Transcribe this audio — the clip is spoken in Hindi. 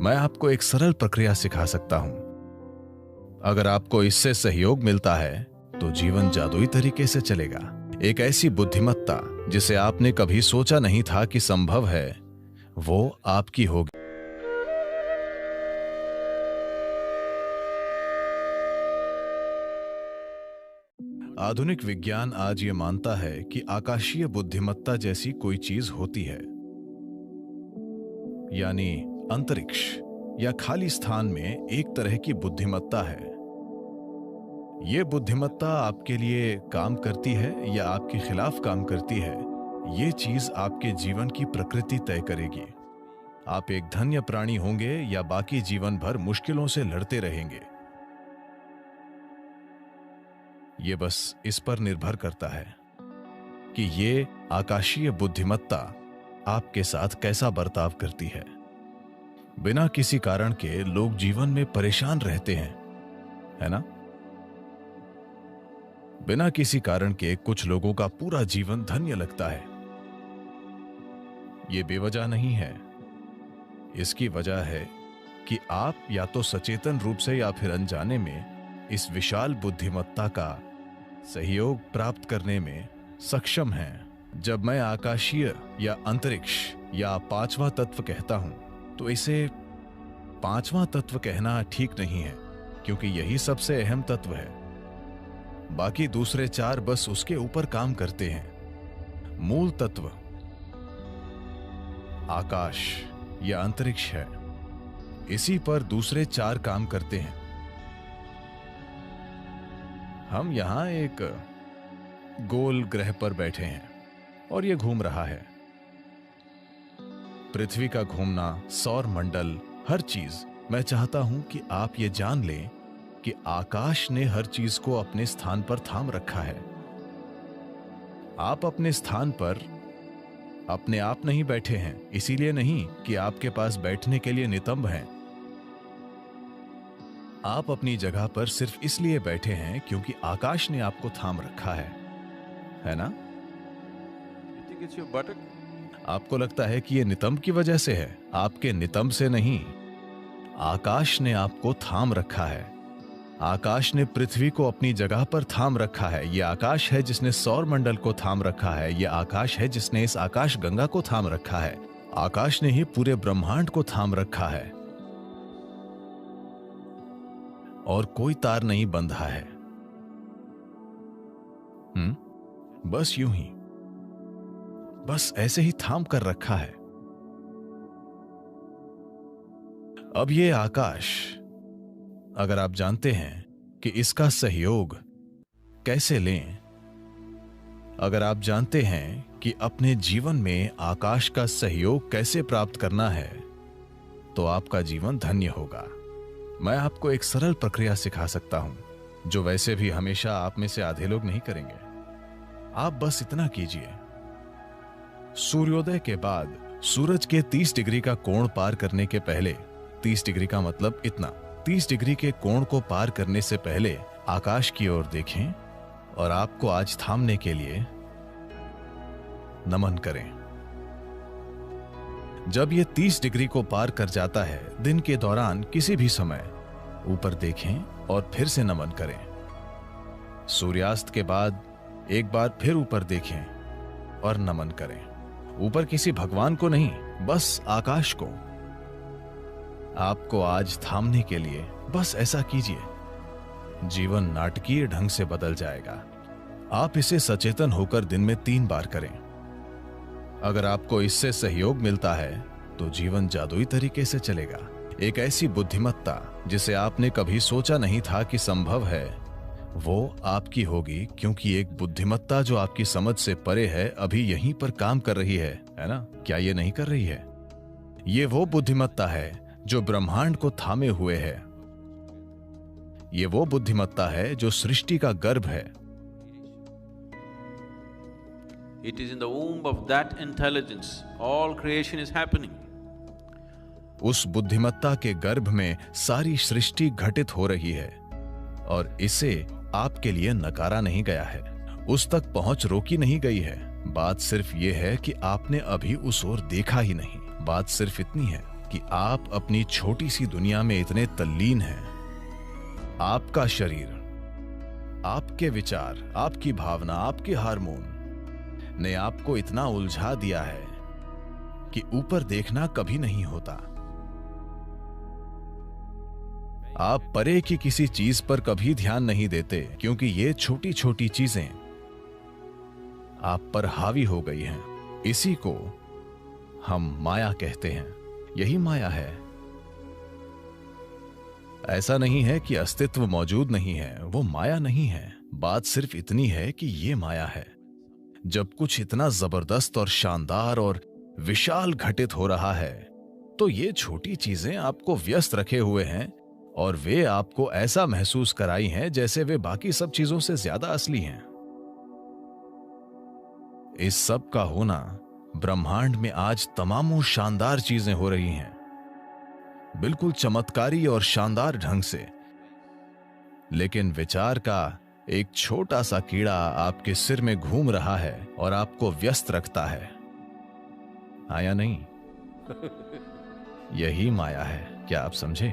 मैं आपको एक सरल प्रक्रिया सिखा सकता हूं। अगर आपको इससे सहयोग मिलता है तो जीवन जादुई तरीके से चलेगा। एक ऐसी बुद्धिमत्ता जिसे आपने कभी सोचा नहीं था कि संभव है, वो आपकी होगी। आधुनिक विज्ञान आज ये मानता है कि आकाशीय बुद्धिमत्ता जैसी कोई चीज होती है, यानी अंतरिक्ष या खाली स्थान में एक तरह की बुद्धिमत्ता है। ये बुद्धिमत्ता आपके लिए काम करती है या आपके खिलाफ काम करती है, ये चीज आपके जीवन की प्रकृति तय करेगी। आप एक धन्य प्राणी होंगे या बाकी जीवन भर मुश्किलों से लड़ते रहेंगे। ये बस इस पर निर्भर करता है कि ये आकाशीय बुद्धिमत्ता आपके साथ कैसा बर्ताव करती है। बिना किसी कारण के लोग जीवन में परेशान रहते हैं, है ना? बिना किसी कारण के कुछ लोगों का पूरा जीवन धन्य लगता है। ये बेवजह नहीं है। इसकी वजह है कि आप या तो सचेतन रूप से या फिर अनजाने में इस विशाल बुद्धिमत्ता का सहयोग प्राप्त करने में सक्षम हैं। जब मैं आकाशीय या अंतरिक्ष या पांचवा तत्व कहता हूं, तो इसे पांचवा तत्व कहना ठीक नहीं है, क्योंकि यही सबसे अहम तत्व है। बाकी दूसरे चार बस उसके ऊपर काम करते हैं। मूल तत्व आकाश या अंतरिक्ष है, इसी पर दूसरे चार काम करते हैं। हम यहां एक गोल ग्रह पर बैठे हैं और यह घूम रहा है। पृथ्वी का घूमना, सौर मंडल, हर चीज। मैं चाहता हूं कि आप ये जान लें कि आकाश ने हर चीज को अपने स्थान पर थाम रखा है। आप अपने स्थान पर अपने आप नहीं बैठे हैं, इसीलिए नहीं कि आपके पास बैठने के लिए नितंब हैं। आप अपनी जगह पर सिर्फ इसलिए बैठे हैं क्योंकि आकाश ने आपको थाम रखा है ना? आपको लगता है कि यह नितंब की वजह से है? आपके नितंब से नहीं, आकाश ने आपको थाम रखा है। आकाश ने पृथ्वी को अपनी जगह पर थाम रखा है। यह आकाश है जिसने सौर मंडल को थाम रखा है। यह आकाश है जिसने इस आकाश गंगा को थाम रखा है। आकाश ने ही पूरे ब्रह्मांड को थाम रखा है और कोई तार नहीं बंधा है। बस यूं ही, बस ऐसे ही थाम कर रखा है। अब ये आकाश, अगर आप जानते हैं कि इसका सहयोग कैसे लें, अगर आप जानते हैं कि अपने जीवन में आकाश का सहयोग कैसे प्राप्त करना है, तो आपका जीवन धन्य होगा। मैं आपको एक सरल प्रक्रिया सिखा सकता हूं, जो वैसे भी हमेशा आप में से आधे लोग नहीं करेंगे। आप बस इतना कीजिए। सूर्योदय के बाद सूरज के 30 डिग्री का कोण पार करने के पहले, 30 डिग्री का मतलब इतना, 30 डिग्री के कोण को पार करने से पहले आकाश की ओर देखें और आपको आज थामने के लिए नमन करें। जब यह 30 डिग्री को पार कर जाता है, दिन के दौरान किसी भी समय ऊपर देखें और फिर से नमन करें। सूर्यास्त के बाद एक बार फिर ऊपर देखें और नमन करें। ऊपर किसी भगवान को नहीं, बस आकाश को। आपको आज थामने के लिए बस ऐसा कीजिए। जीवन नाटकीय ढंग से बदल जाएगा। आप इसे सचेतन होकर दिन में 3 बार करें। अगर आपको इससे सहयोग मिलता है तो जीवन जादुई तरीके से चलेगा। एक ऐसी बुद्धिमत्ता जिसे आपने कभी सोचा नहीं था कि संभव है, वो आपकी होगी, क्योंकि एक बुद्धिमत्ता जो आपकी समझ से परे है अभी यहीं पर काम कर रही है ना? क्या ये नहीं कर रही है? ये वो बुद्धिमत्ता है जो ब्रह्मांड को थामे हुए है। ये वो बुद्धिमत्ता है जो सृष्टि का गर्भ है। It is in the womb of that intelligence all creation is happening. उस बुद्धिमत्ता के गर्भ में सारी सृष्टि घटित हो रही है और इसे आपके लिए नकारा नहीं गया है। उस तक पहुंच रोकी नहीं गई है। बात सिर्फ ये है कि आपने अभी उस ओर देखा ही नहीं। बात सिर्फ इतनी है। कि आप अपनी छोटी सी दुनिया में इतने तल्लीन हैं। आपका शरीर, आपके विचार, आपकी भावना, आपके हार्मोन ने आपको इतना उलझा दिया है कि ऊपर देखना कभी नहीं होता। आप परे की किसी चीज पर कभी ध्यान नहीं देते क्योंकि ये छोटी छोटी चीजें आप पर हावी हो गई हैं। इसी को हम माया कहते हैं। यही माया है। ऐसा नहीं है कि अस्तित्व मौजूद नहीं है, वो माया नहीं है। बात सिर्फ इतनी है कि ये माया है। जब कुछ इतना जबरदस्त और शानदार और विशाल घटित हो रहा है तो ये छोटी चीजें आपको व्यस्त रखे हुए हैं और वे आपको ऐसा महसूस कराई हैं जैसे वे बाकी सब चीजों से ज्यादा असली हैं। इस सब का होना, ब्रह्मांड में आज तमामों शानदार चीजें हो रही हैं, बिल्कुल चमत्कारी और शानदार ढंग से। लेकिन विचार का एक छोटा सा कीड़ा आपके सिर में घूम रहा है और आपको व्यस्त रखता है। हाँ या नहीं? यही माया है। क्या आप समझे?